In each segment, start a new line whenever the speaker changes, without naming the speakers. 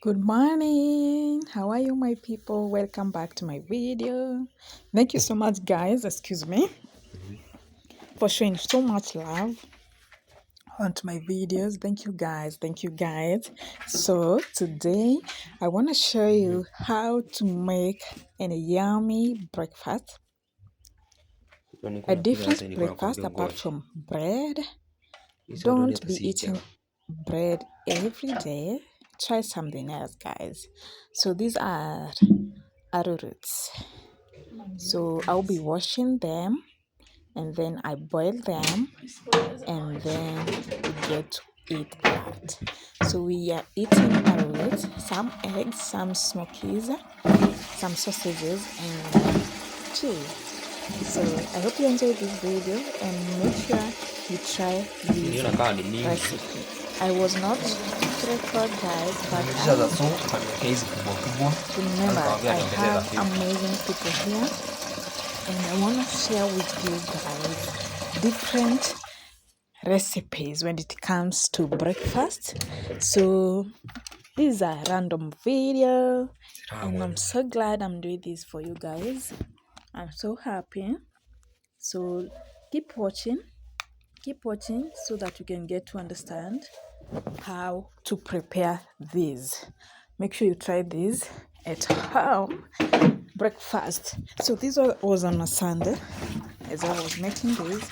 Good morning. How are you, my people? Welcome back to my video. Thank you so much, guys. Excuse me for showing so much love onto my videos. Thank you, guys. Thank you, guys. So today I want to show you how to make a yummy breakfast, a different breakfast apart from bread. Don't be eating bread every day. Try something else, guys. So these are arrowroots. So I'll be washing them and then I boil them and then we get to eat that. So we are eating arrowroots, some eggs, some smokies, some sausages and cheese. So I hope you enjoyed this video and make sure you try this recipe. I was not to record, guys, but remember I have amazing people here and I want to share with you guys different recipes when it comes to breakfast. So this is a random video and I'm so glad I'm doing this for you guys. I'm so happy. So keep watching so that you can get to understand how to prepare these. Make sure you try this at home breakfast. So this was on a Sunday as I was making this.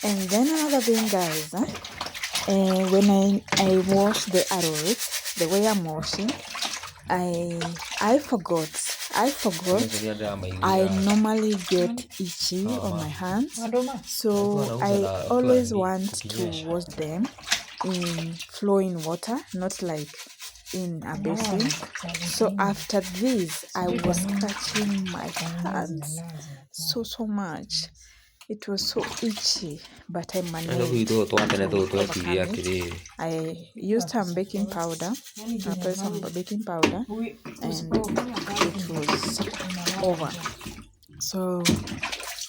And then another thing, guys, when I wash the arrowroot, the way I'm washing, I forgot I normally get itchy on my hands, so I always want to wash them in flowing water, not like in a basin. So after this I was scratching my hands so much. It was so itchy, but I managed to overcome it. I used some baking powder. I put some baking powder and it was over. So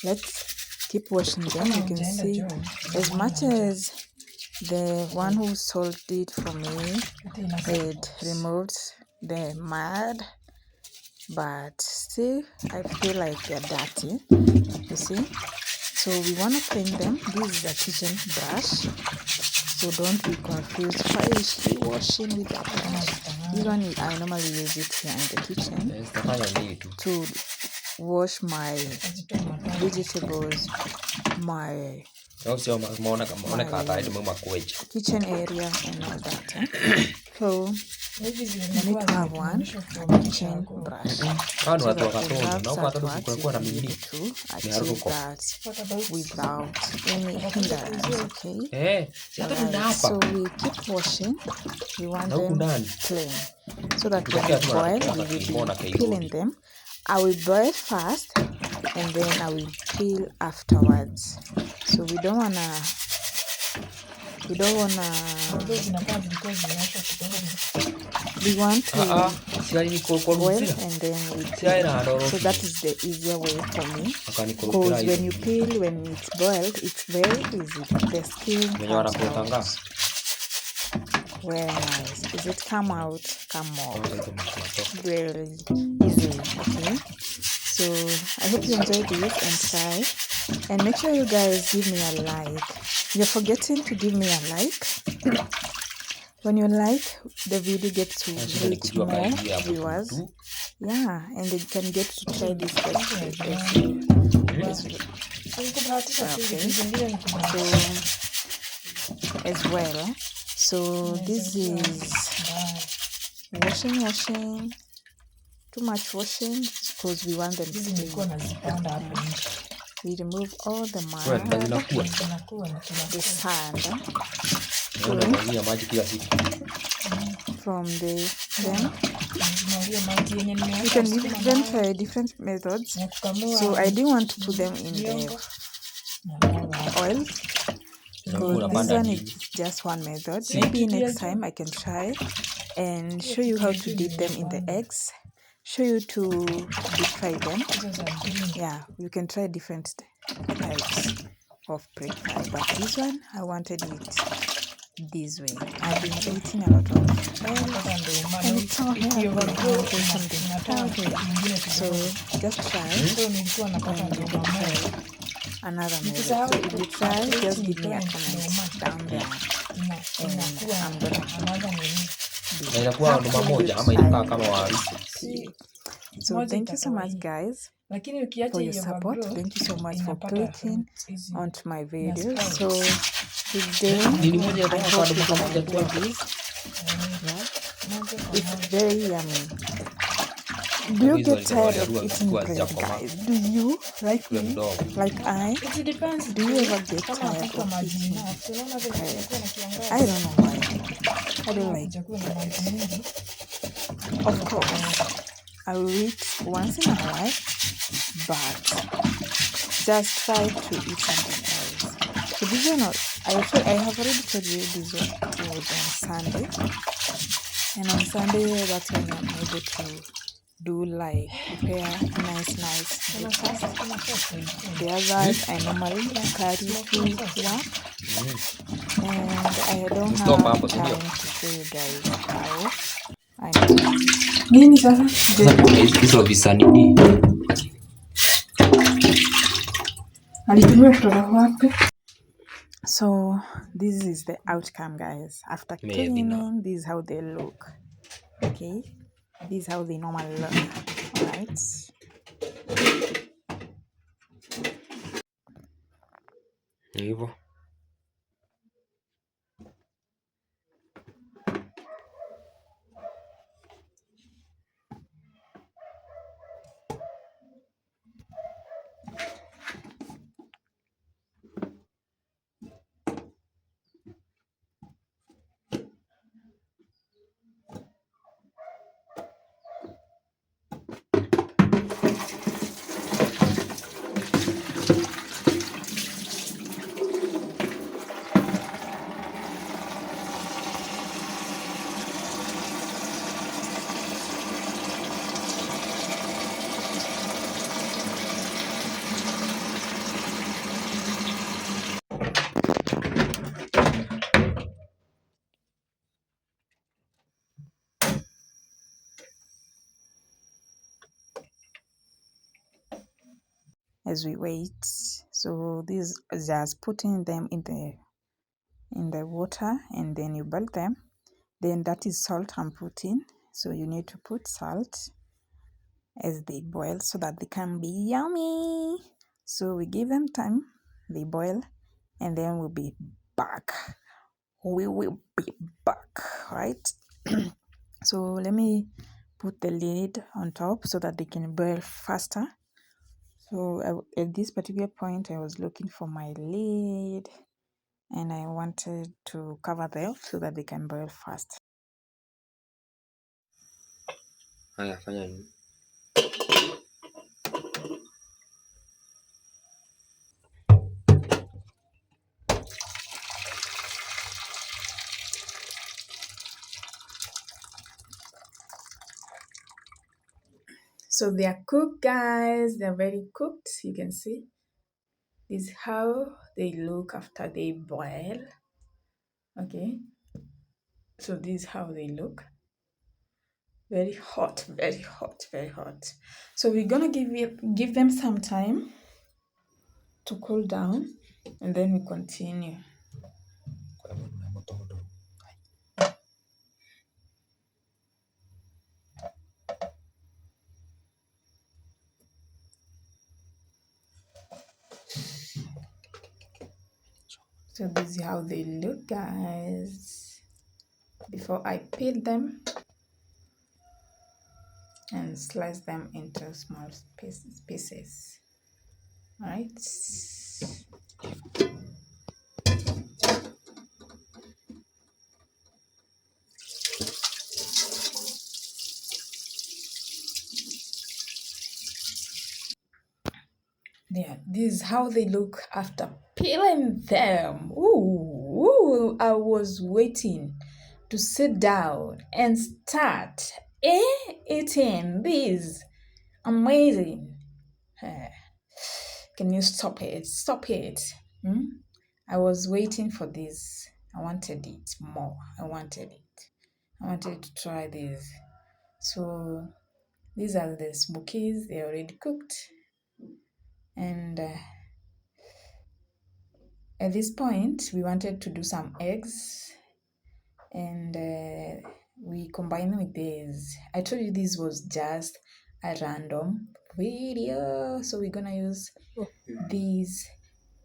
let's keep washing them. You can see as much as the one who sold it for me had removed the mud, but still I feel like they're dirty, you see. So we want to clean them. This is a kitchen brush, so don't be confused. Why is she washing with a brush? This one I normally use it here in the kitchen to wash my vegetables, my kitchen area and all that. So you need to have one kitchen brush so that you have that works, you'll be able to achieve that without any hindrance, okay? So we keep washing. We want them clean so that when we boil, we will be peeling them. I will boil first and then I will peel afterwards. So we don't wanna we want to boil and then we peel. So that is the easier way for me, because when you peel, when it's boiled, it's very easy. The skin comes out very nice. Is it come out very easily, okay? So I hope you enjoyed this and try, and make sure you guys give me a like. You're forgetting to give me a like. When you like, the video gets to reach more viewers. Yeah, and they can get to try this recipe. So as well. So this is washing. Too much washing because we want them to clean. We remove all the mud, the sand from the stem. You can try different methods. So I didn't want to put them in the oil because this one is just one method. Maybe next time I can try and show you how to dip them in the eggs. Show you to deep fry them. Yeah, you can try different types of breakfast, but this one I wanted it this way. I've been eating a lot of eggs, and it's so healthy. I want to do something healthy. So just try and you can try another method. So if you try, just give me a comment down there, and I'm gonna so thank you so much, guys, for your support. Thank you so much for clicking onto my videos. So today I hope you're gonna enjoy this. It's very yummy. Do you get tired of eating bread, guys? Do you, like me, like I? It depends. Do you ever get tired of eating bread? I don't know why. I don't like bread. Of course, I will eat once in a while, but just try to eat something else. So this one, I have already told you this was on Sunday, and on Sunday that's when I'm able to do like prepare nice breakfast. The others I normally carry to work, and I don't have time to show you guys how I nini sasa hizo visa nini alitumia kutoka wapi? So this is the outcome, guys. After cleaning, this is how they look. Okay, this is how they normally look. All right. Hivyo. As we wait, so this is just putting them in the water, and then you boil them. Then that is salt I'm putting, so you need to put salt as they boil so that they can be yummy. So we give them time, they boil, and then we'll be back. We will be back, right? So let me put the lid on top so that they can boil faster. So at this particular point, I was looking for my lid, and I wanted to cover them so that they can boil fast. So they are cooked, guys. They're very cooked. You can see. This is how they look after they boil. Okay. So this is how they look. Very hot, very hot, very hot. So we're gonna give them some time to cool down, and then we continue. So this is how they look, guys, before I peel them and slice them into small pieces. All right. Yeah, this is how they look after peeling them. Ooh, I was waiting to sit down and start eating this. Amazing. Can you stop it? Stop it. I was waiting for this. I wanted it more. I wanted to try this. So these are the smokies. They're already cooked. And at this point, we wanted to do some eggs. And we combine with this. I told you this was just a random video. So we're gonna use these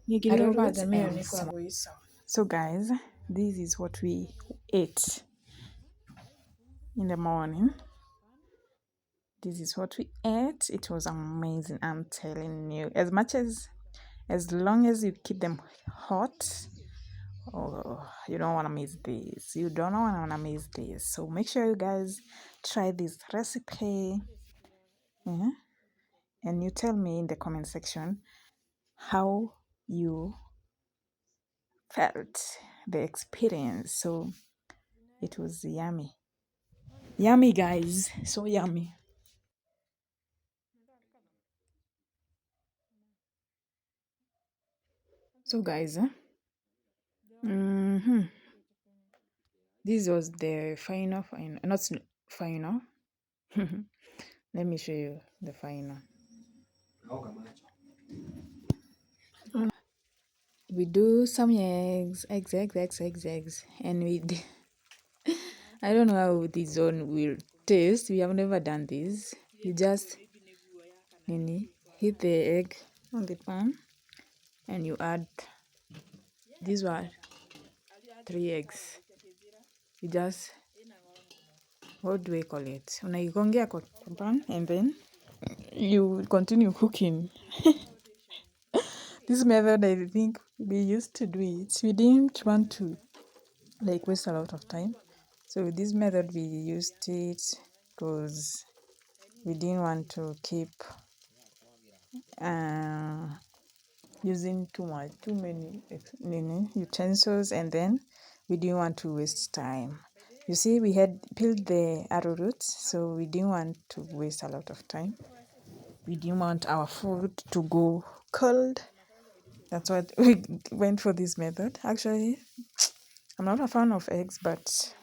arrowroots. So guys, this is what we ate in the morning. This is what we ate. It was amazing, I'm telling you. As long as you keep them hot, you don't want to miss this. You don't want to miss this. So make sure you guys try this recipe. Yeah? And you tell me in the comment section how you felt the experience. So it was yummy. Yummy, guys. So yummy. So guys, this was the final, not final. Let me show you the final. We do some eggs, and I don't know how this one will taste. We have never done this. You just hit the egg on the pan, and you add these were 3 eggs. You just, what do we call it? Unaigongea kwa pan, and then you continue cooking. This method, I think we used to do it. We didn't want to waste a lot of time. So with this method, we used it because we didn't want to keep using too many utensils, and then we didn't want to waste time. You see, we had peeled the arrowroots, so we didn't want to waste a lot of time. We didn't want our food to go cold. That's what we went for this method. Actually, I'm not a fan of eggs, but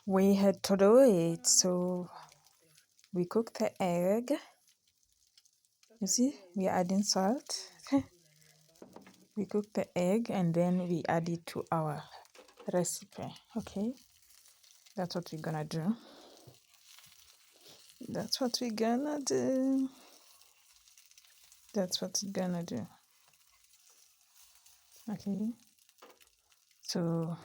we had to do it. So we cooked the egg. You see, we are adding salt. We cook the egg and then we add it to our recipe. Okay, that's what we're gonna do. That's what we're gonna do. Okay, so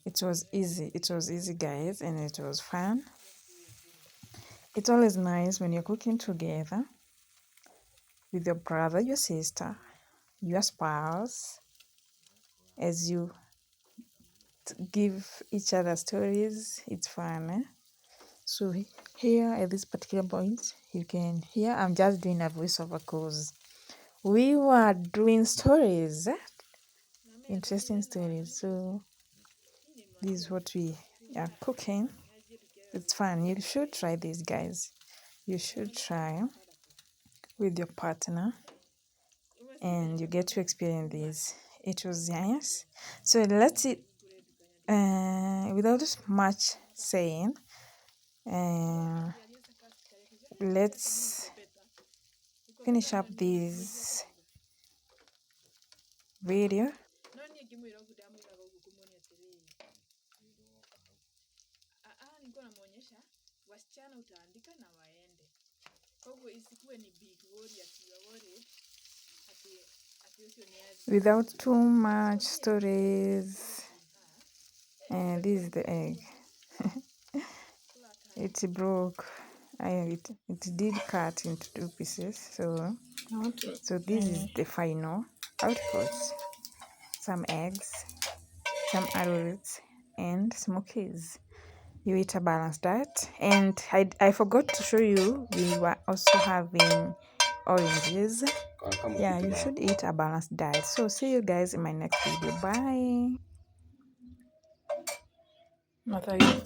it was easy, guys, and it was fun. It's always nice when you're cooking together with your brother, your sister, your spouse, as you give each other stories. It's fun. So here at this particular point, you can hear I'm just doing a voiceover because we were doing stories, interesting stories. So this is what we are cooking. It's fun. You should try this, guys. You should try with your partner and you get to experience this. It was nice. So let's eat without much saying. Let's finish up this video. Without too much stories. And this is the egg. It broke. It did cut into 2 pieces. So this is the final output. Some eggs, some arrowroots, and smokies. You eat a balanced diet. And I forgot to show you, we were also having oranges. Yeah, you should eat a balanced diet. So see you guys in my next video. Bye. Mathayo.